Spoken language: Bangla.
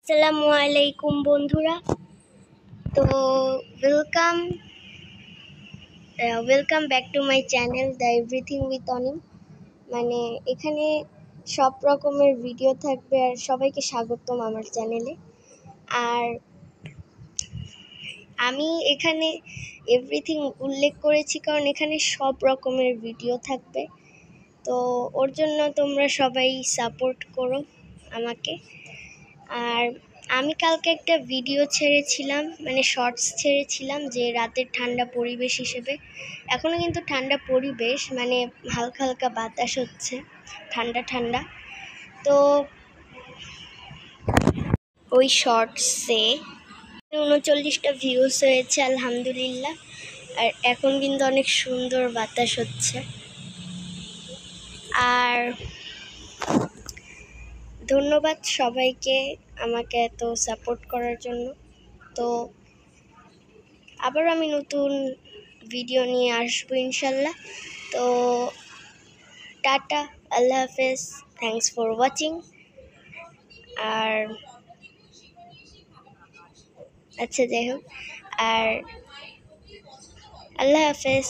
আসসালামু আলাইকুম বন্ধুরা। তো welcome back to my channel the everything with Anim. মানে এখানে সব রকমের ভিডিও থাকবে আর সবাইকে স্বাগতম আমার চ্যানেলে। আর আমি এখানে এভরিথিং উল্লেখ করেছি কারণ এখানে সব রকমের ভিডিও থাকবে। তো ওর জন্য তোমরা সবাই সাপোর্ট করো আমাকে। আর আমি কালকে একটা ভিডিও ছেড়েছিলাম, মানে শর্টস ছেড়েছিলাম, যে রাতের ঠান্ডা পরিবেশ হিসেবে। এখনও কিন্তু ঠান্ডা পরিবেশ, মানে হালকা হালকা বাতাস হচ্ছে, ঠান্ডা ঠান্ডা। তো ওই শর্টসে 39টা ভিউজ হয়েছে, আলহামদুলিল্লাহ। আর এখন কিন্তু অনেক সুন্দর বাতাস হচ্ছে। আর ধন্যবাদ সবাইকে আমাকে এত সাপোর্ট করার জন্য। তো আবার আমি নতুন ভিডিও নিয়ে আসবো ইনশাল্লাহ। তো টাটা, আল্লাহ হাফেজ, থ্যাংকস ফর ওয়াচিং। আর আচ্ছা, যাই হোক, আর আল্লাহ হাফেজ।